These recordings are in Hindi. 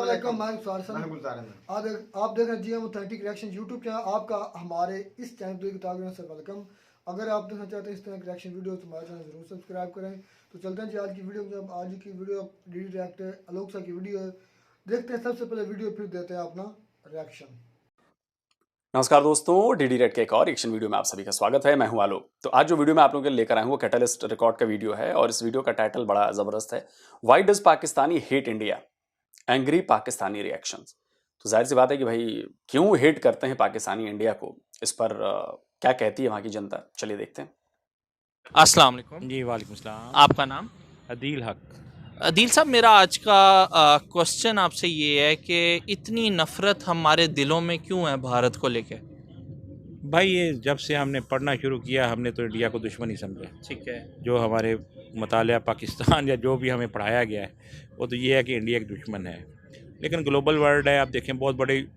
अस्सलाम वालेकुम, आप देख रहे हैं GM authentic reaction YouTube channel. आपका हमारे इस चैनल पर किताब से वेलकम। अगर आप देखना चाहते हैं इस तरह की रिएक्शन वीडियो तो हमारे चैनल जरूर सब्सक्राइब करें। तो चलते हैं जी आज की वीडियो में। आज की वीडियो डी रिएक्ट आलोक सा की वीडियो है, देखते हैं सबसे पहले वीडियो, फिर देते हैं अपना रिएक्शन। नमस्कार दोस्तों, डीडी रेड के एक और रिएक्शन वीडियो में आप सभी का स्वागत है। मैं हूं आलोक। तो आज जो वीडियो मैं आप लोगों के लिए लेकर आया हूं वो कैटलिस्ट रिकॉर्ड का वीडियो है और इस वीडियो का टाइटल बड़ा जबरदस्त है, why does Pakistani hate India, angry Pakistani reactions. तो जाहिर सी बात है कि भाई क्यों हेट करते हैं पाकिस्तानी इंडिया को, इस पर क्या कहती है वहां की जनता। चलिए देखते हैं। अस्सलाम वालेकुम। जी वालेकुम सलाम। आपका नाम? अदील हक। अदील साहब, मेरा आज का क्वेश्चन आपसे ये है कि इतनी नफ़रत हमारे दिलों में क्यों है भारत को लेके? भाई ये जब से हमने पढ़ना शुरू किया हमने तो इंडिया को दुश्मन ही समझा। ठीक है। जो हमारे मुतालिया पाकिस्तान या जो भी हमें पढ़ाया गया है वो तो ये है कि इंडिया एक दुश्मन है। लेकिन ग्लोबल वर्ल्ड है, आप देखें बहुत बड़ी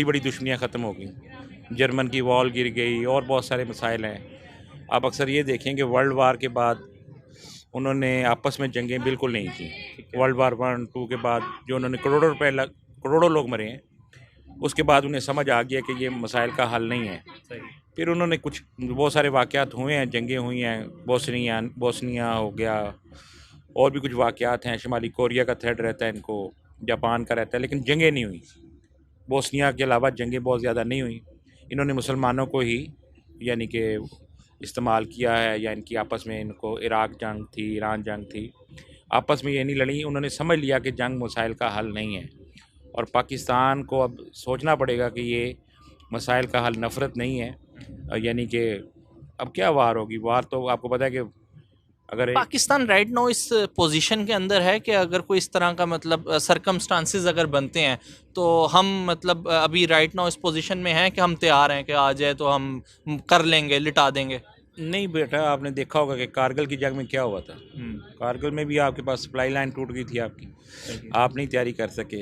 बड़ी दुश्मनियाँ ख़त्म हो गई। जर्मन की वॉल गिर गई और बहुत सारे मसाइल हैं। आप अक्सर ये देखें कि वर्ल्ड वार के बाद उन्होंने आपस में जंगें बिल्कुल नहीं की। वर्ल्ड वार 1, 2 के बाद जो उन्होंने करोड़ों लोग मरे हैं, उसके बाद उन्हें समझ आ गया कि ये मसाइल का हल नहीं है। फिर उन्होंने कुछ बहुत सारे वाक़यात हुए हैं, जंगें हुई हैं, बोस्निया हो गया, और भी कुछ वाक़यात हैं। शुमाली कोरिया का थ्रेट रहता है इनको, जापान का रहता है, लेकिन जंगें नहीं हुई। बोस्निया के अलावा जंगें बहुत ज़्यादा नहीं हुई। इन्होंने मुसलमानों को ही यानी कि इस्तेमाल किया है, या इनकी आपस में इनको इराक जंग थी, ईरान जंग थी, आपस में ये नहीं लड़ी। उन्होंने समझ लिया कि जंग मसाइल का हल नहीं है और पाकिस्तान को अब सोचना पड़ेगा कि ये मसाइल का हल नफ़रत नहीं है। यानी कि अब क्या वार होगी? वार तो आपको पता है कि अगर पाकिस्तान राइट नाउ इस पोजीशन के अंदर है कि अगर कोई इस तरह का मतलब सरकमस्टांसिस अगर बनते हैं तो हम मतलब अभी राइट नाउ इस पोजीशन में हैं कि हम तैयार हैं कि आ जाए तो हम कर लेंगे, लिटा देंगे। नहीं बेटा, आपने देखा होगा कि कारगिल की जंग में क्या हुआ था। कारगिल में भी आपके पास सप्लाई लाइन टूट गई थी आपकी, आप नहीं तैयारी कर सके।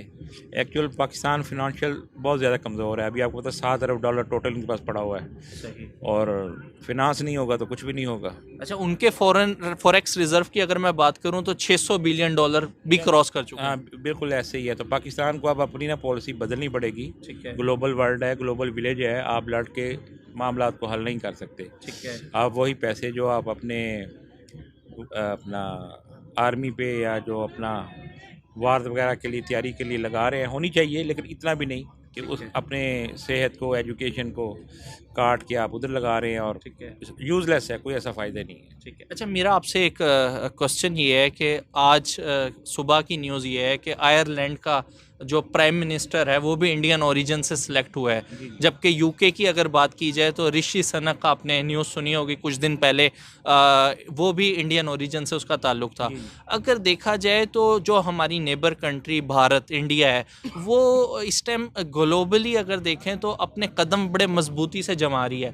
एक्चुअल पाकिस्तान फिनेंशियल बहुत ज़्यादा कमज़ोर है। अभी आपको पता है $7 अरब टोटल इनके पास पड़ा हुआ है। सही। और फिनांस नहीं होगा तो कुछ भी नहीं होगा। अच्छा, उनके फॉरेक्स रिजर्व की अगर मैं बात करूं तो $600 बिलियन भी क्रॉस कर चुके हैं। हाँ बिल्कुल ऐसे ही है। तो पाकिस्तान को अब अपनी ना पॉलिसी बदलनी पड़ेगी। ठीक है। ग्लोबल वर्ल्ड है, ग्लोबल विलेज है, आप लड़ के मामला को हल नहीं कर सकते। ठीक है। आप वही पैसे जो आप अपना आर्मी पे या जो अपना वार वगैरह के लिए तैयारी के लिए लगा रहे हैं, होनी चाहिए, लेकिन इतना भी नहीं कि उस अपने सेहत को, एजुकेशन को काट के आप उधर लगा रहे हैं, और ठीक है। यूज़लेस है, कोई ऐसा फ़ायदा नहीं है। ठीक है। अच्छा, मेरा आपसे एक क्वेश्चन ये है कि आज सुबह की न्यूज़ ये है कि आयरलैंड का जो प्राइम मिनिस्टर है वो भी इंडियन ओरिजिन से सिलेक्ट हुआ है, जबकि यूके की अगर बात की जाए तो ऋषि सनक का आपने न्यूज़ सुनी होगी कुछ दिन पहले, वो भी इंडियन ओरिजिन से उसका ताल्लुक था। अगर देखा जाए तो जो हमारी नेबर कंट्री भारत इंडिया है वो इस टाइम ग्लोबली अगर देखें तो अपने कदम बड़े मजबूती से जमा रही है।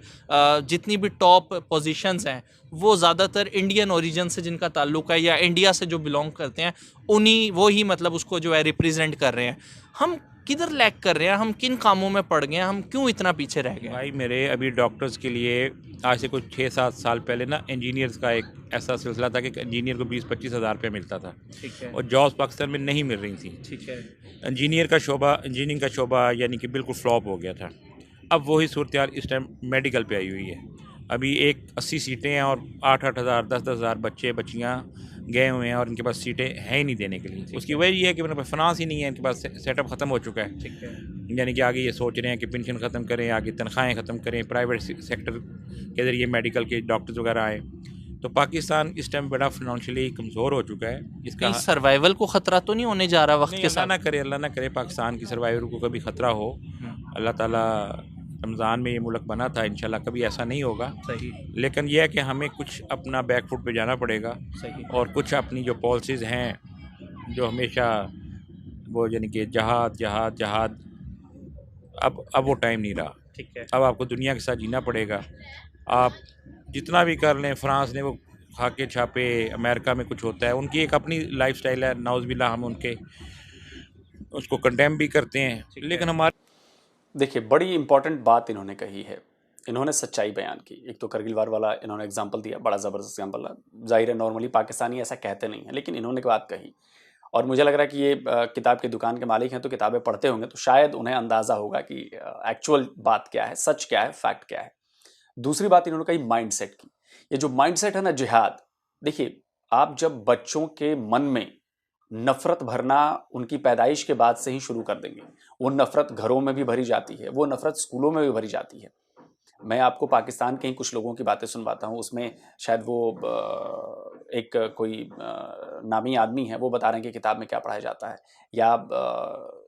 जितनी भी टॉप पोजीशंस हैं वो ज़्यादातर इंडियन ओरिजिन से जिनका ताल्लुक है या इंडिया से जो बिलोंग करते हैं उन्हीं वो ही मतलब उसको जो है रिप्रेजेंट कर रहे हैं। हम किधर लैग कर रहे हैं? हम किन कामों में पड़ गए हैं? हम क्यों इतना पीछे रह गए? भाई मेरे अभी डॉक्टर्स के लिए आज से कुछ 6-7 साल पहले ना इंजीनियर्स का एक ऐसा सिलसिला था कि इंजीनियर को 20-25 हज़ार रुपये मिलता था। ठीक है। और जॉब्स पाकिस्तान में नहीं मिल रही थी। ठीक है। इंजीनियरिंग का शोबा यानी कि बिल्कुल फ्लॉप हो गया था। अब वही सूरत हाल इस टाइम मेडिकल पे आई हुई है। अभी 80 सीटें हैं और 8-8 हज़ार 10-10 हज़ार बच्चे बच्चियाँ गए हुए हैं और इनके पास सीटें हैं ही नहीं देने के लिए। उसकी वजह ये है कि मेरे पास फाइनेंस ही नहीं है, इनके पास सेटअप ख़त्म हो चुका है। ठीक है। यानी कि आगे ये सोच रहे हैं कि पेंशन ख़त्म करें, आगे तनख्वाहें ख़त्म करें, प्राइवेट सेक्टर के ज़रिए मेडिकल के डॉक्टर्स वगैरह आए। तो पाकिस्तान इस टाइम बड़ा फिनेंशियली कमज़ोर हो चुका है। इसका सर्वाइवल को ख़तरा तो नहीं होने जा रहा वक्त के साथ? अल्लाह ना करे पाकिस्तान की सर्वाइवल को कभी ख़तरा हो। अल्लाह ताला रमज़ान में ये मुल्क बना था, इंशाल्लाह कभी ऐसा नहीं होगा। सही। लेकिन यह है कि हमें कुछ अपना बैक फुट पे जाना पड़ेगा। सही। और कुछ अपनी जो पॉलिसीज़ हैं जो हमेशा वो यानी कि जहाद जहाद जहाद, अब वो टाइम नहीं रहा। ठीक है। अब आपको दुनिया के साथ जीना पड़ेगा। आप जितना भी कर लें, फ्रांस ने वो खाके छापे, अमेरिका में कुछ होता है, उनकी एक अपनी लाइफस्टाइल है, नाउज़ुबिल्लाह हम उनके उसको कंडेम भी करते हैं, लेकिन हमारे देखिए, बड़ी इंपॉर्टेंट बात इन्होंने कही है, इन्होंने सच्चाई बयान की। एक तो करगिल वार वाला इन्होंने एग्जाम्पल दिया, बड़ा ज़बरदस्त एग्जाम्पल है। जाहिर है नॉर्मली पाकिस्तानी ऐसा कहते नहीं है, लेकिन इन्होंने बात कही और मुझे लग रहा है कि ये किताब की दुकान के मालिक हैं तो किताबें पढ़ते होंगे, तो शायद उन्हें अंदाज़ा होगा कि एक्चुअल बात क्या है, सच क्या है, फैक्ट क्या है। दूसरी बात इन्होंने कही माइंडसेट की। ये जो माइंडसेट है ना जिहाद, देखिए आप जब बच्चों के मन में नफरत भरना उनकी पैदाइश के बाद से ही शुरू कर देंगे, वो नफरत घरों में भी भरी जाती है, वो नफरत स्कूलों में भी भरी जाती है। मैं आपको पाकिस्तान के ही कुछ लोगों की बातें सुनवाता हूँ, उसमें शायद वो एक कोई नामी आदमी है, वो बता रहे हैं कि किताब में क्या पढ़ाया जाता है। या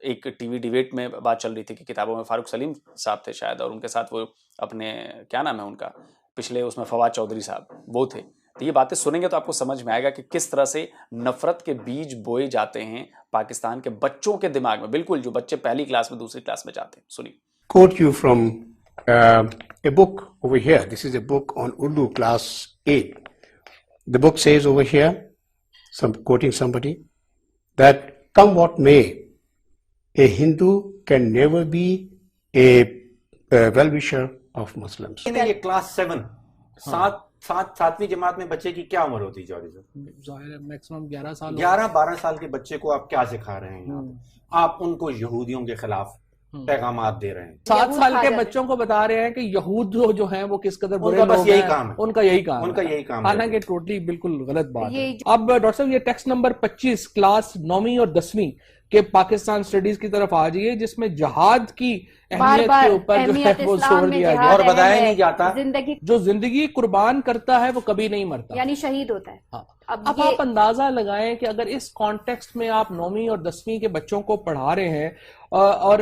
एक टीवी डिबेट में बात चल रही थी कि किताबों में फारूक सलीम साहब थे शायद, और उनके साथ वो अपने क्या नाम है उनका, पिछले उसमें फवाद चौधरी साहब वो थे। तो ये बातें सुनेंगे तो आपको समझ में आएगा कि किस तरह से नफरत के बीज बोए जाते हैं पाकिस्तान के बच्चों के दिमाग में, बिल्कुल जो बच्चे पहली क्लास में दूसरी क्लास में जाते हैं। सुनिए। Quote you from a book over here. This is a book on Urdu class 8. The book says over here, quoting somebody, that come what may, a Hindu can never be a well-wisher of Muslims. ये क्लास 7 सातवीं जमात में बच्चे की क्या उम्र होती है जौहरी साहब? जाहिर है मैक्सिमम 11 साल 11-12 साल के बच्चे को आप क्या सिखा रहे हैं यहाँ पे? आप उनको यहूदियों के खिलाफ पैगामात दे रहे हैं। 7 साल के बच्चों को बता रहे हैं कि यहूद जो हैं वो किस कदर बुरे उनका बस लोग यही हैं। काम है। उनका यही काम उनका है। यही काम है। हालांकि टोटली बिल्कुल गलत बात है। अब डॉक्टर साहब ये टेक्स्ट नंबर 25 क्लास 9वीं और 10वीं के पाकिस्तान स्टडीज की तरफ आ जाइए, जिसमें जहाद की अहमियत के ऊपर जो है वो जोर दिया गया और बताया नहीं जाता। जो जिंदगी कुर्बान करता है वो कभी नहीं मरता, यानी शहीद होता है। हाँ। अब आप अंदाजा लगाएं कि अगर इस कॉन्टेक्स्ट में आप 9वीं और 10वीं के बच्चों को पढ़ा रहे हैं और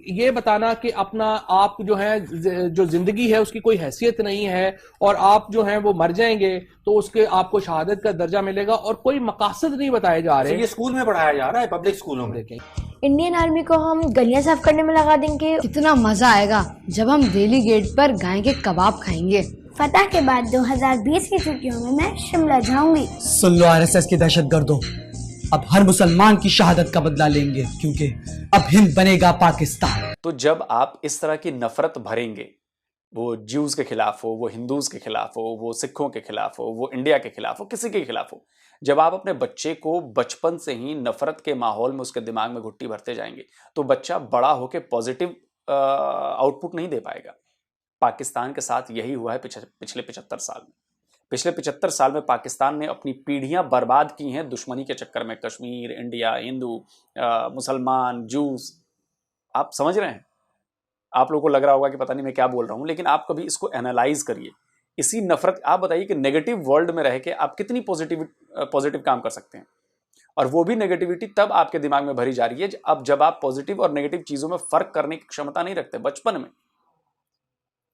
ये बताना कि अपना आप जो है जो जिंदगी है उसकी कोई हैसियत नहीं है और आप जो हैं वो मर जाएंगे तो उसके आपको शहादत का दर्जा मिलेगा और कोई मकासद नहीं बताए जा रहे। ये स्कूल में पढ़ाया जा रहा है, पब्लिक स्कूलों में। इंडियन आर्मी को हम गलियां साफ करने में लगा देंगे। कितना मजा आएगा जब हम रेली गेट पर गाय के कबाब खाएंगे। फतह के बाद 2020 की छुट्टियों में मैं शिमला जाऊंगी। सुन लो आरएसएस के दहशतगर्दों, अब हर मुसलमान की शहादत का बदला लेंगे क्योंकि अब हिंद बनेगा पाकिस्तान। तो जब आप इस तरह की नफरत भरेंगे, वो ज्यूज के खिलाफ हो, वो हिंदूज के खिलाफ हो, वो सिखों के खिलाफ हो, वो इंडिया के खिलाफ हो, किसी के खिलाफ हो, जब आप अपने बच्चे को बचपन से ही नफरत के माहौल में उसके दिमाग में घुट्टी भरते जाएंगे तो बच्चा बड़ा होकर पॉजिटिव आउटपुट नहीं दे पाएगा। पाकिस्तान के साथ यही हुआ है पिछले 75 साल में। पिछले 75 साल में पाकिस्तान ने अपनी पीढ़ियां बर्बाद की हैं दुश्मनी के चक्कर में। कश्मीर, इंडिया, हिंदू, मुसलमान, जूस, आप समझ रहे हैं? आप लोगों को लग रहा होगा कि पता नहीं मैं क्या बोल रहा हूं, लेकिन आप कभी इसको एनालाइज करिए। इसी नफरत, आप बताइए कि नेगेटिव वर्ल्ड में रह के आप कितनी पॉजिटिव काम कर सकते हैं, और वो भी नेगेटिविटी तब आपके दिमाग में भरी जा रही है अब जब आप पॉजिटिव और नेगेटिव चीजों में फर्क करने की क्षमता नहीं रखते बचपन में।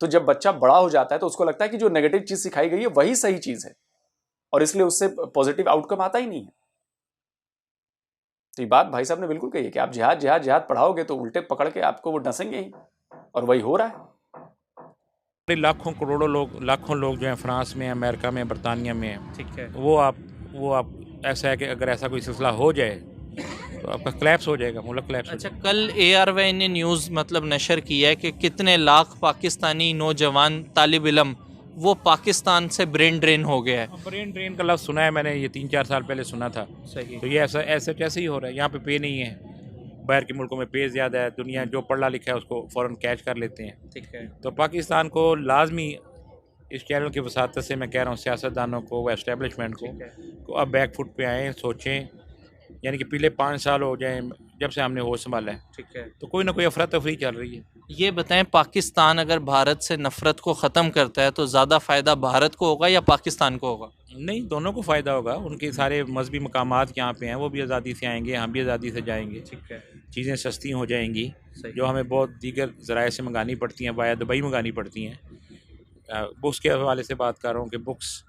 तो जब बच्चा बड़ा हो जाता है तो उसको लगता है कि जो नेगेटिव चीज सिखाई गई है वही सही चीज है, और इसलिए उससे पॉजिटिव आउटकम आता ही नहीं है। तो ये बात भाई साहब ने बिल्कुल कही है कि आप जिहाद जिहाद जिहाद पढ़ाओगे तो उल्टे पकड़ के आपको वो डसेंगे ही, और वही हो रहा है। लाखों लोग जो हैं फ्रांस में, अमेरिका में, बरतानिया में हैं। ठीक है। वो आप ऐसा है कि अगर ऐसा कोई सिलसिला हो जाए तो आपका क्लैप्स हो जाएगा, मुल्क क्लैप्स। अच्छा, कल ARY ने न्यूज़ मतलब नशर किया है कि कितने लाख पाकिस्तानी नौजवान तालिब इल्म वो पाकिस्तान से ब्रेन ड्रेन हो गया है। ब्रेन ड्रेन का लफ्ज़ सुना है मैंने, ये 3-4 साल पहले सुना था। सही। तो ये ऐसे ही हो रहा है। यहाँ पे नहीं है, बाहर के मुल्कों में पे ज़्यादा है, दुनिया जो पढ़ा लिखा है उसको फ़ौरन कैच कर लेते हैं। ठीक है। तो पाकिस्तान को लाजमी इस चैनल की वसात से मैं कह रहा हूँ सियासतदानों को व एस्टेब्लिशमेंट को अब बैक फुट पे आएँ, सोचें। यानी कि पिछले 5 साल हो जाए जब से हमने होश संभाला है, ठीक है, तो कोई ना कोई अफरा तफरी चल रही है। ये बताएं, पाकिस्तान अगर भारत से नफरत को ख़त्म करता है तो ज़्यादा फ़ायदा भारत को होगा या पाकिस्तान को होगा? नहीं, दोनों को फ़ायदा होगा। उनके सारे मजहबी मकामात यहाँ पे हैं, वो भी आज़ादी से आएंगे, हम भी आज़ादी से जाएंगे। ठीक है। चीज़ें सस्ती हो जाएंगी जो हमें बहुत दीगर ज़राए से मंगानी पड़ती हैं, वाया दुबई मंगानी पड़ती हैं। बुक्स के हवाले से बात कर रहा हूँ कि बुक्स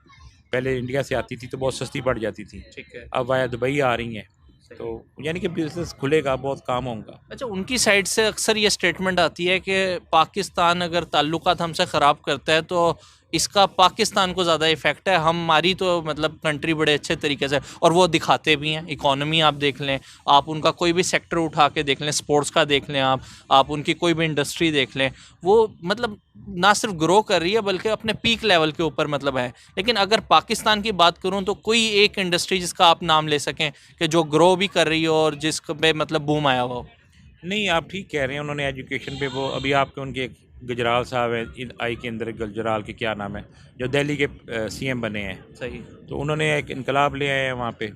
पहले इंडिया से आती थी तो बहुत सस्ती पड़ जाती थी, ठीक है, अब वाया दुबई आ रही हैं, तो यानी कि बिजनेस खुलेगा, बहुत काम होगा। अच्छा, उनकी साइड से अक्सर ये स्टेटमेंट आती है कि पाकिस्तान अगर ताल्लुकात हमसे ख़राब करता है तो इसका पाकिस्तान को ज़्यादा इफेक्ट है। हमारी तो मतलब कंट्री बड़े अच्छे तरीके से, और वो दिखाते भी हैं। इकोनॉमी आप देख लें, आप उनका कोई भी सेक्टर उठा के देख लें, स्पोर्ट्स का देख लें, आप उनकी कोई भी इंडस्ट्री देख लें, वो मतलब ना सिर्फ ग्रो कर रही है बल्कि अपने पीक लेवल के ऊपर मतलब है। लेकिन अगर पाकिस्तान की बात करूं तो कोई एक इंडस्ट्री जिसका आप नाम ले सकें कि जो ग्रो भी कर रही हो और जिस पे मतलब बूम आया हो? नहीं, आप ठीक कह रहे हैं। उन्होंने एजुकेशन पे वो अभी आपके उनके एक गुजराल साहब हैं, आई के अंदर गुजराल के क्या नाम है, जो दिल्ली के सीएम बने हैं। सही। तो उन्होंने एक इनकलाब ले आए हैं वहाँ पे।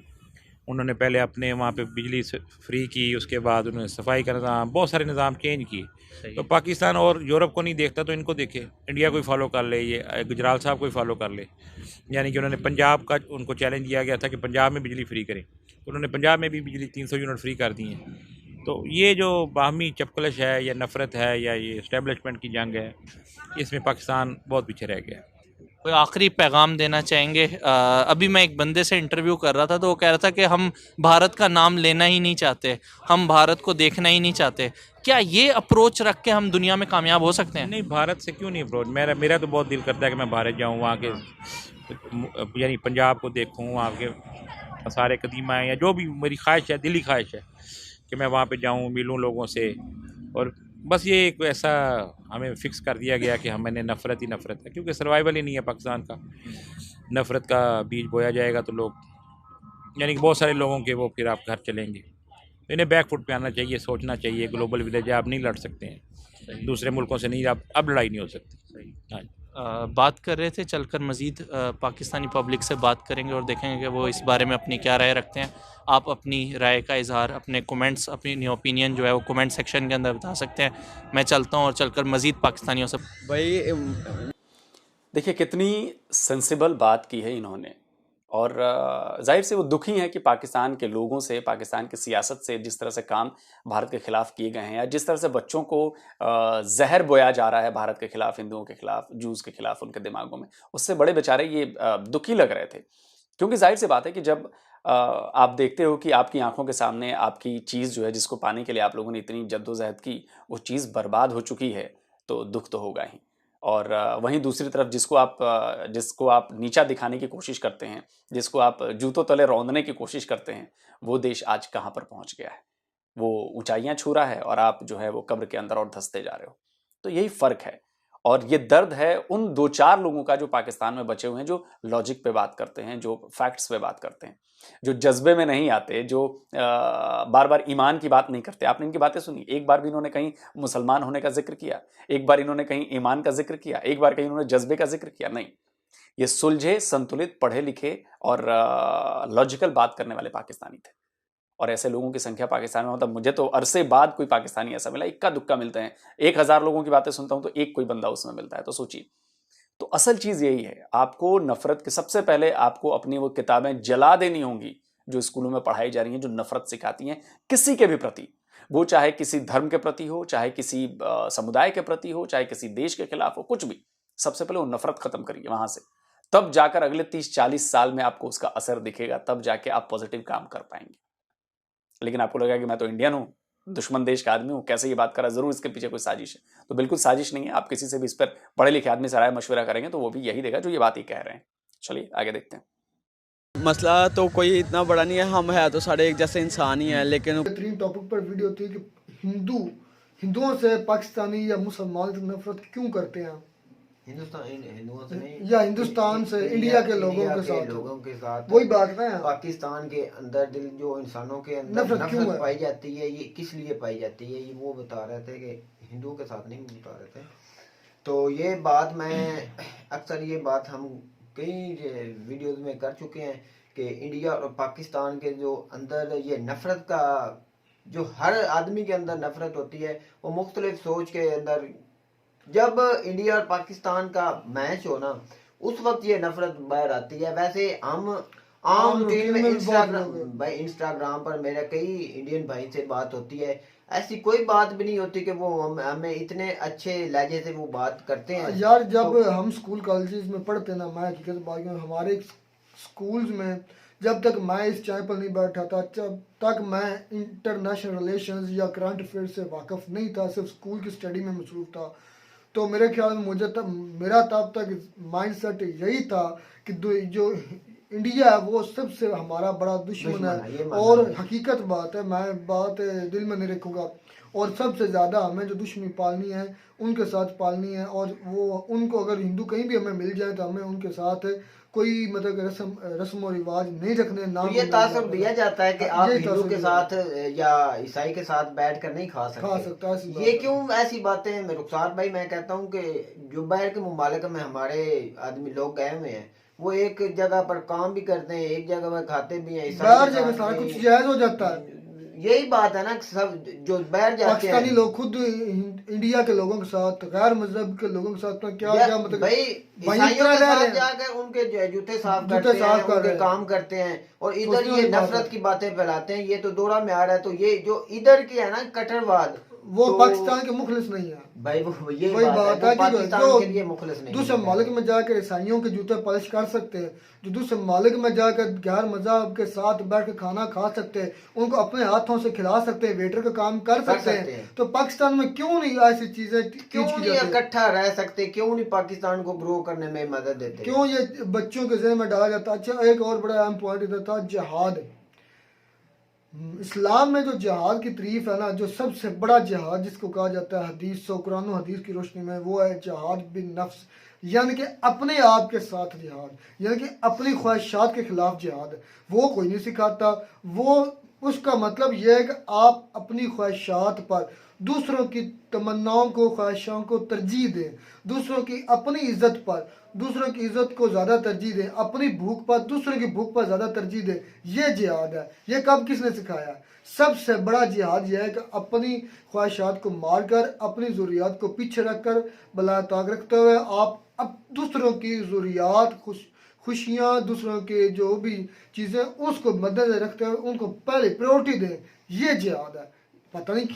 उन्होंने पहले अपने वहाँ पे बिजली फ्री की, उसके बाद उन्होंने सफाई का निज़ाम, बहुत सारे निज़ाम चेंज किए। तो पाकिस्तान और यूरोप को नहीं देखता तो इनको देखे, इंडिया को ही फॉलो कर ले, ये गुजराल साहब को ही फॉलो कर ले। यानी कि उन्होंने पंजाब का उनको चैलेंज दिया गया था कि पंजाब में बिजली फ्री करें, तो उन्होंने पंजाब में भी बिजली 300 यूनिट फ्री कर दी हैं। तो ये जो बाहमी चपकलश है या नफ़रत है या ये इस्टेब्लिशमेंट की जंग है, इसमें पाकिस्तान बहुत पीछे रह गया। कोई आखिरी पैगाम देना चाहेंगे? अभी मैं एक बंदे से इंटरव्यू कर रहा था तो वो कह रहा था कि हम भारत का नाम लेना ही नहीं चाहते, हम भारत को देखना ही नहीं चाहते। क्या ये अप्रोच रख के हम दुनिया में कामयाब हो सकते हैं? नहीं, भारत से क्यों नहीं अप्रोच। मेरा तो बहुत दिल करता है कि मैं भारत जाऊँ, वहाँ के यानी पंजाब को देखूँ, वहाँ के सारे कदीमा हैं, या जो भी मेरी ख्वाहिश है, दिली ख्वाहिश है कि मैं वहाँ पे जाऊँ, मिलूँ लोगों से। और बस ये एक ऐसा हमें फिक्स कर दिया गया कि हमें नफ़रत ही नफ़रत है, क्योंकि सर्वाइवल ही नहीं है पाकिस्तान का। नफ़रत का बीज बोया जाएगा तो लोग, यानी कि बहुत सारे लोगों के वो फिर आप घर चलेंगे। तो इन्हें बैक फुट पे आना चाहिए, सोचना चाहिए। ग्लोबल विलेज आप नहीं लड़ सकते हैं दूसरे मुल्कों से, नहीं आप अब लड़ाई नहीं हो सकती। हाँ, बात कर रहे थे, चलकर मज़ीद पाकिस्तानी पब्लिक से बात करेंगे और देखेंगे कि वो इस बारे में अपनी क्या राय रखते हैं। आप अपनी राय का इजहार, अपने कमेंट्स, अपनी ओपिनियन जो है वो कमेंट सेक्शन के अंदर बता सकते हैं। मैं चलता हूँ और चलकर मज़ीद पाकिस्तानियों से। भाई देखिए कितनी सेंसिबल बात की है इन्होंने, और जाहिर से वो दुखी हैं कि पाकिस्तान के लोगों से, पाकिस्तान की सियासत से जिस तरह से काम भारत के खिलाफ किए गए हैं, या जिस तरह से बच्चों को जहर बोया जा रहा है भारत के खिलाफ, हिंदुओं के खिलाफ, जूस के खिलाफ उनके दिमागों में, उससे बड़े बेचारे ये दुखी लग रहे थे। क्योंकि जाहिर सी बात है कि जब आप देखते हो कि आपकी आंखों के सामने आपकी चीज़ जो है, जिसको पाने के लिए आप लोगों ने इतनी जद्दोजहद की, वो चीज़ बर्बाद हो चुकी है, तो दुख तो होगा ही। और वहीं दूसरी तरफ जिसको आप नीचा दिखाने की कोशिश करते हैं, जिसको आप जूतों तले रौंदने की कोशिश करते हैं, वो देश आज कहाँ पर पहुँच गया है। वो ऊंचाइयाँ छू रहा है और आप जो है वो कब्र के अंदर और धंसते जा रहे हो। तो यही फ़र्क है, और ये दर्द है उन 2-4 लोगों का जो पाकिस्तान में बचे हुए हैं, जो लॉजिक पे बात करते हैं, जो फैक्ट्स पे बात करते हैं, जो जज्बे में नहीं आते, जो बार बार ईमान की बात नहीं करते। आपने इनकी बातें सुनी, एक बार भी इन्होंने कहीं मुसलमान होने का जिक्र किया, एक बार इन्होंने कहीं ईमान का जिक्र किया, एक बार कहीं इन्होंने जज्बे का जिक्र किया? नहीं। ये सुलझे, संतुलित, पढ़े लिखे और लॉजिकल बात करने वाले पाकिस्तानी थे। और ऐसे लोगों की संख्या पाकिस्तान में, मतलब मुझे तो अरसे बाद कोई पाकिस्तानी ऐसा मिला, इक्का दुक्का मिलते हैं। 1000 लोगों की बातें सुनता हूं तो एक कोई बंदा उसमें मिलता है। तो सोचिए, तो असल चीज यही है, आपको नफरत के, सबसे पहले आपको अपनी वो किताबें जला देनी होंगी जो स्कूलों में पढ़ाई जा रही हैं, जो नफरत सिखाती हैं किसी के भी प्रति, वो चाहे किसी धर्म के प्रति हो, चाहे किसी समुदाय के प्रति हो, चाहे किसी देश के खिलाफ हो, कुछ भी। सबसे पहले वो नफरत खत्म करिए वहां से, तब जाकर अगले 30-40 साल में आपको उसका असर दिखेगा, तब जाके आप पॉजिटिव काम कर पाएंगे। लेकिन आपको लगेगा कि मैं तो इंडियन हूं, दुश्मन देश का आदमी हूं, कैसे ये बात करा, जरूर इसके पीछे कोई साजिश है। तो बिल्कुल साजिश नहीं है। आप किसी से भी इस पर पढ़े लिखे आदमी से राय मशवरा करेंगे तो वो भी यही देगा जो ये बात ही कह रहे हैं। चलिए आगे देखते हैं। मसला तो कोई इतना बड़ा नहीं है, हम है तो सारे एक जैसे इंसान ही हैं, लेकिन बेहतरीन टॉपिक पर वीडियो थी कि हिंदुओं से पाकिस्तानी या मुसलमान की नफरत क्यों करते हैं, हिंदुओं से नहीं, या हिंदुस्तान से, इंडिया के लोगों के साथ वही बात है। पाकिस्तान के अंदर दिल जो इंसानों के अंदर नफरत पाई जाती है, ये किस लिए पाई जाती है, ये वो बता रहे थे कि हिंदुओं के साथ नहीं बता रहे थे। तो ये बात मैं अक्सर, ये बात हम कई वीडियोज में कर चुके हैं कि इंडिया और पाकिस्तान के जो अंदर ये नफरत का, जो हर आदमी के अंदर नफरत होती है, वो मुख्तलिफ सोच के अंदर, जब इंडिया और पाकिस्तान का मैच हो ना, उस वक्त ये नफरत बाहर आती है। वैसे हम आम इंस्टाग्राम पर मेरे कई इंडियन भाई से बात होती है, ऐसी कोई बात भी नहीं होती कि वो हमें इतने अच्छे लहजे से वो बात करते हैं। यार जब हम स्कूल कॉलेजेस में पढ़ते ना, मैं हकीकत बात करूं, हमारे स्कूल्स में जब तक मैं इस चाय पर नहीं बैठा था, जब तक मैं इंटरनेशनल रिलेशंस या करंट अफेयर्स से वाकिफ नहीं था, सिर्फ स्कूल की स्टडी में मसरूफ था, तो मेरे ख्याल में मेरा तब तक माइंड सेट यही था कि जो इंडिया है वो सबसे हमारा बड़ा दुश्मन है, और हकीकत बात है, मैं बात दिल में नहीं रखूँगा, और सबसे ज़्यादा हमें जो दुश्मनी पालनी है उनके साथ पालनी है, और वो उनको अगर हिंदू कहीं भी हमें मिल जाए तो हमें उनके साथ कोई मतलब रस्म और रिवाज नहीं रखने ना। तो ये तासुर दिया जाता है कि आप हिंदू के साथ या ईसाई के साथ बैठ कर नहीं खा सकता। ये क्यों ऐसी बातें हैं रुखसार भाई? मैं कहता हूँ कि जो बाहर के मुमालिक में हमारे आदमी लोग गए हुए हैं वो एक जगह पर काम भी करते हैं, एक जगह पर खाते भी हैं, बाहर जगह सारा कुछ जायज हो जाता है। यही बात है ना, सब जो बाहर जाते हैं पाकिस्तानी लोग खुद इंडिया के लोगों के साथ, गैर मजहब के लोगों के साथ क्या मतलब भाई ईसाइयों के साथ जाकर उनके जूते साफ करते हैं, उनके काम करते हैं, और इधर ये नफरत की बातें फैलाते हैं। ये तो दोहरा म्यार है। तो ये जो इधर की है ना कट्टरवाद, वो पाकिस्तान के मुखलिस नहीं है भाई। वो ये वही बात है कि जो दूसरे मालिक में जाकर ईसाइयों के जूते पॉलिश कर सकते हैं, जो दूसरे मालिक में जाकर गैर मजहब के साथ बैठ कर खाना खा सकते हैं, उनको अपने हाथों से खिला सकते हैं, वेटर का काम कर सकते हैं, तो पाकिस्तान में क्यों नहीं ऐसी चीजें क्यों नहीं इकट्ठा रह सकते? क्यों नहीं पाकिस्तान को ग्रो करने में मदद देते? क्यों ये बच्चों के ज़हन में डाला जाता? अच्छा, एक और बड़ा अहम पॉइंट इधर था, जिहाद। इस्लाम में जो जिहाद की तारीफ है ना, जो सबसे बड़ा जिहाद जिसको कहा जाता है हदीस कुरान हदीस की रोशनी में, वो है जिहाद बिन नफ्स, यानी कि अपने आप के साथ जिहाद, यानी कि अपनी ख्वाहिशात के खिलाफ जिहाद। वो कोई नहीं सिखाता। वो उसका मतलब यह है कि आप अपनी ख्वाहिशात पर दूसरों की तमन्नाओं को, ख्वाहिशों को तरजीह दें, दूसरों की अपनी इज्जत पर दूसरों की इज्जत को ज़्यादा तरजीह दें, अपनी भूख पर दूसरों की भूख पर ज़्यादा तरजीह दें। ये जिहाद है। ये कब किसने सिखाया? सबसे बड़ा जिहाद यह है कि अपनी ख्वाहिशात को मार कर, अपनी ज़रूरियात को पीछे रख कर, बला ताक रखते हुए आप अब दूसरों की ज़रूरियात, खुशियाँ, दूसरों के जो भी चीज़ें उसको मद्देनजर रखते हुए उनको पहले प्रायोरिटी दें। ये जिहाद है। पता नहीं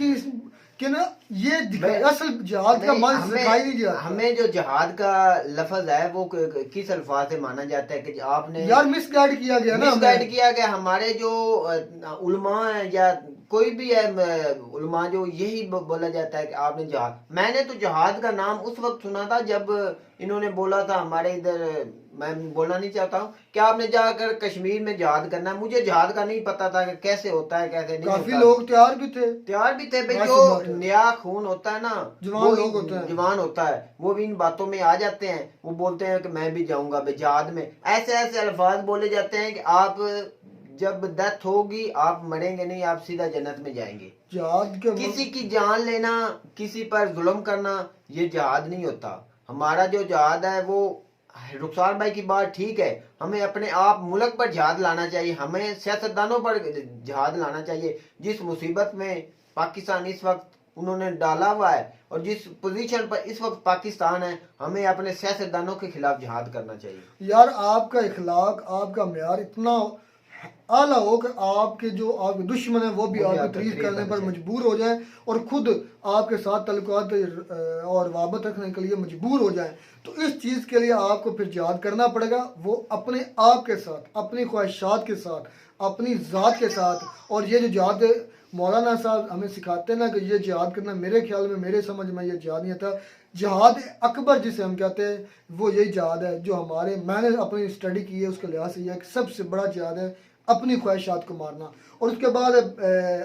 कि ना ये असल जिहाद का मन सिखाई नहीं जाता। हमें जो जिहाद का लफ्ज है वो किस अल्फाज से माना जाता है कि आपने यार मिसगाइड किया गया ना, मिसगाइड किया गया। हमारे जो उलमा है या कोई भी है उलमा, जो यही बोला जाता है कि आपने जिहाद, मैंने तो जिहाद का नाम उस वक्त सुना था जब इन्होंने बोला था हमारे इधर, मैं बोलना नहीं चाहता हूँ कि आपने जाकर कश्मीर में जिहाद करना है। मुझे जिहाद का नहीं पता था कि कैसे होता है कैसे नहीं। काफी लोग तैयार भी थे भाई। जो नया खून होता है ना, जवान लोग होते हैं, जवान होता है, वो भी इन बातों में आ जाते हैं। वो बोलते हैं कि मैं भी जाऊंगा जिहाद में। ऐसे ऐसे अल्फाज बोले जाते हैं कि आप जब डेथ होगी आप मरेंगे नहीं, आप सीधा जन्नत में जाएंगे। किसी की जान लेना, किसी पर जुल्म करना, ये जिहाद नहीं होता। हमारा जो जिहाद है वो, रुखसार भाई की बात ठीक है, हमें अपने आप मुल्क पर जिहाद लाना चाहिए, हमें सियासतदानों पर जिहाद लाना चाहिए। जिस मुसीबत में पाकिस्तान इस वक्त उन्होंने डाला हुआ है और जिस पोजीशन पर इस वक्त पाकिस्तान है, हमें अपने सियासतदानों के खिलाफ जिहाद करना चाहिए। यार आपका इखलाक, आपका म्यार इतना आला हो कि आपके जो आपके दुश्मन है वो भी आपकी तारीफ करने पर मजबूर हो जाए और खुद आपके साथ तल्लुकात और वाबत रखने के लिए मजबूर हो जाए। तो इस चीज़ के लिए आपको फिर जिहाद करना पड़ेगा, वो अपने आप के साथ, अपनी ख्वाहिशात के साथ, अपनी ज़ात के साथ। और ये जो जिहाद मौलाना साहब हमें सिखाते हैं ना कि ये जिहाद करना, मेरे ख्याल में, मेरे समझ में ये जिहाद नहीं था। जिहाद अकबर जिसे हम कहते हैं वो यही जिहाद है जो हमारे, मैंने अपनी स्टडी की है उसके लिहाज से यह सबसे बड़ा जिहाद है, अपनी ख्वाहिशात को मारना। और उसके बाद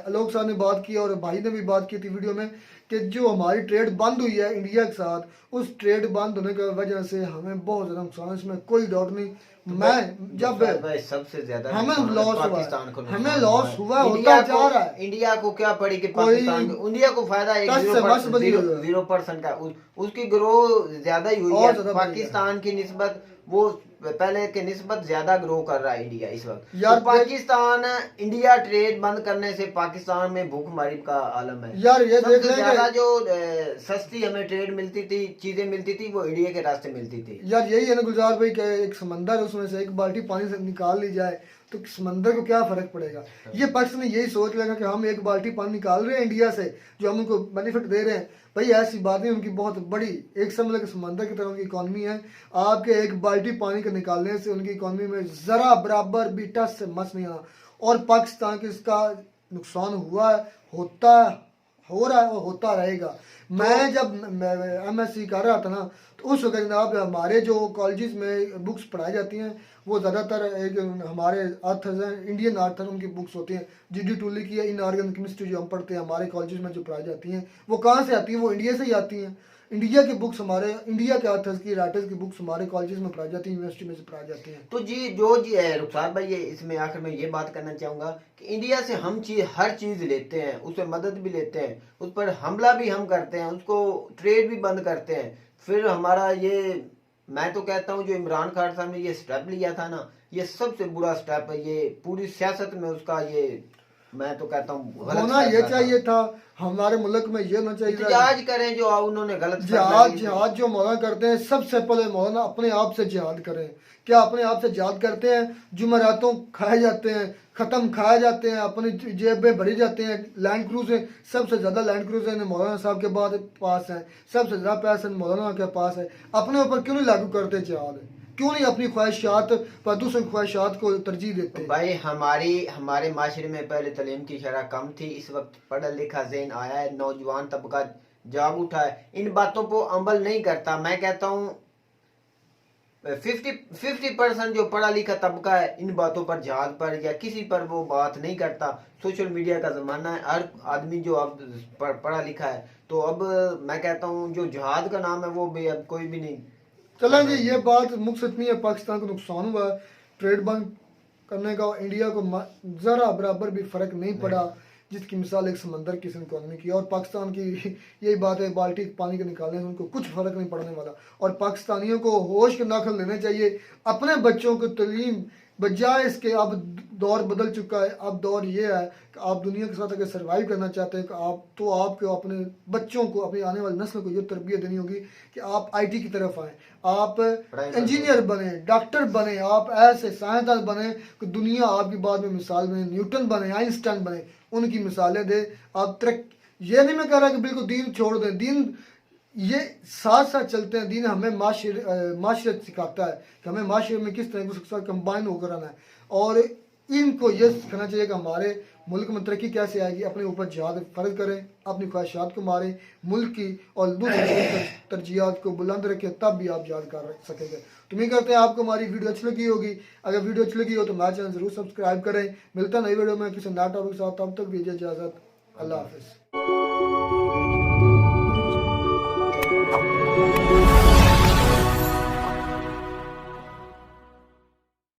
आलोक साहब ने बात की और भाई ने भी बात की थी वीडियो में कि जो हमारी ट्रेड बंद हुई है इंडिया के साथ, उस ट्रेड बंद होने की वजह से हमें बहुत ज़्यादा नुकसान है, इसमें कोई डाउट नहीं। मैं जब सबसे ज्यादा हमें लॉस पाकिस्तान को, हमें लॉस हुआ, होता जा रहा है। इंडिया को क्या पड़ी कि पाकिस्तान को, इंडिया को फायदा 0% का, उसकी ग्रो ज्यादा ही हुई है पाकिस्तान की निस्बत। वो पहले के निस्बत ज्यादा ग्रो कर रहा है इंडिया इस वक्त। यार तो पाकिस्तान, इंडिया ट्रेड बंद करने से पाकिस्तान में भूखमरी का आलम है। यार ये देख ले ज्यादा जो सस्ती हमें ट्रेड मिलती थी, चीजें मिलती थी, वो इंडिया के रास्ते मिलती थी। यार यही है ना गुलजार भाई के एक समंदर, उसमें से एक बाल्टी पानी से निकाल ली जाए तो समंदर को क्या फर्क पड़ेगा। ये पक्ष ने यही सोच लेगा कि हम एक बाल्टी पानी निकाल रहे हैं इंडिया से, जो हम उनको बेनिफिट दे रहे हैं। भाई ऐसी बात नहीं, उनकी बहुत बड़ी एक समझ के समंदर की तरह उनकी इकॉनमी है। आपके एक बाल्टी पानी के निकालने से उनकी इकॉनमी में ज़रा बराबर भी टच से मस नहीं आना। और पाकिस्तान के इसका नुकसान हुआ है, होता है हो रहा है और होता रहेगा। मैं जब MSc कर रहा था ना, तो उस वक्त जनाब हमारे जो कॉलेजेस में बुक्स पढ़ाई जाती हैं वो ज़्यादातर एक हमारे आर्थर्स हैं, इंडियन आर्थर, उनकी बुक्स होती हैं। GD टूली की इनऑर्गेनिक केमिस्ट्री जो हम पढ़ते हैं हमारे कॉलेजेस में जो पढ़ाई जाती हैं वो कहाँ से आती हैं? वो इंडिया से ही आती हैं। इंडिया की बुक्स, हमारे इंडिया के आथर्स की, राइटर्स की बुक्स हमारे कॉलेजेस में पढ़ाई जाती हैं, यूनिवर्सिटी में से पढ़ाई जाती हैं। तो जी रुखसार भाई, ये इसमें आखिर में ये बात करना चाहूँगा कि इंडिया से हम हर चीज़ लेते हैं, उससे मदद भी लेते हैं, उस पर हमला भी हम करते हैं, उसको ट्रेड भी बंद करते हैं। फिर हमारा ये, मैं तो कहता हूँ जो इमरान खान साहब ने ये स्टेप लिया था ना, ये सबसे बुरा स्टेप है। ये पूरी सियासत में उसका ये, मैं तो कहता हूँ होना ये चाहिए था। हमारे मुल्क में ये होना चाहिए जिहाद करें जो उन्होंने गलत जिहाद जो मौलाना करते हैं, सबसे पहले मौलाना अपने आप से जिहाद करें। क्या अपने आप से जिहाद करते हैं? जुमेरातों खाए जाते हैं, ख़त्म खाए जाते हैं, अपनी जेबें भरी जाते हैं। लैंड क्रूज़र, सबसे ज़्यादा लैंड क्रूज़र मौलाना साहब के बाद पास हैं, सबसे ज़्यादा पैसे मौलाना के पास है। अपने ऊपर क्यों नहीं लागू करते जिहाद? क्यों नहीं अपनी ख्वाहिशात पर दूसरी ख्वाहिशात को तरजीह देते? भाई हमारे माशरे में पहले तलीम की शरह कम थी, इस वक्त पढ़ा लिखा ज़हन आया है, नौजवान तबका जाग उठा है, इन बातों को अमल नहीं करता। मैं कहता हूँ 50% जो पढ़ा लिखा तबका है इन बातों पर, जहाज पर या किसी पर वो बात नहीं करता। सोशल मीडिया का ज़माना है, हर आदमी जो अब पढ़ा लिखा है, तो अब मैं कहता हूँ जो जहाज का नाम है वो भी अब कोई भी नहीं। चलें जी, ये बात मुख्तसर नहीं है। पाकिस्तान को नुकसान हुआ, ट्रेड बंद करने का इंडिया को ज़रा बराबर भी फ़र्क नहीं पड़ा, जिसकी मिसाल एक समंदर की इकोनॉमी की। और पाकिस्तान की यही बात है, बाल्टी पानी के निकालने से उनको कुछ फ़र्क नहीं पड़ने वाला। और पाकिस्तानियों को होश के नाखल लेने चाहिए, अपने बच्चों को तलीम बजाय इसके। अब दौर बदल चुका है, अब दौर ये है कि आप दुनिया के साथ अगर सर्वाइव करना चाहते हैं तो आपको अपने बच्चों को, अपनी आने वाली नस्ल को ये तरबियत देनी होगी कि आप IT की तरफ आएँ, आप इंजीनियर बने, डॉक्टर बने, आप ऐसे साइंसदान बने कि दुनिया आपकी बाद में मिसाल बने, न्यूटन बने, आइंस्टाइन बने, उनकी मिसालें दे आप ये नहीं मैं कह रहा कि बिल्कुल दीन छोड़ दें, दीन ये साथ साथ चलते हैं। दीन हमें माशरत सिखाता है कि हमें माशरे में किस तरह के साथ कंबाइन होकर आना है। और इनको ये सिखाना चाहिए कि हमारे मुल्क में तरक्की कैसे आएगी। अपने ऊपर जिहाद फ़र्ज करें, अपनी ख्वाहिशात को मारें, मुल्क की और दूसरी तरजीहात को बुलंद रखें, तब भी आप जिहाद कर सकेंगे। तो उम्मीद करते हैं आपको हमारी वीडियो अच्छी लगी होगी। अगर वीडियो अच्छी लगी हो तो हमारे चैनल ज़रूर सब्सक्राइब करें। मिलता है नई वीडियो में किसी नए टॉपिक के साथ, तब तक दीजिए इजाज़त। अल्लाह हाफ़िज़।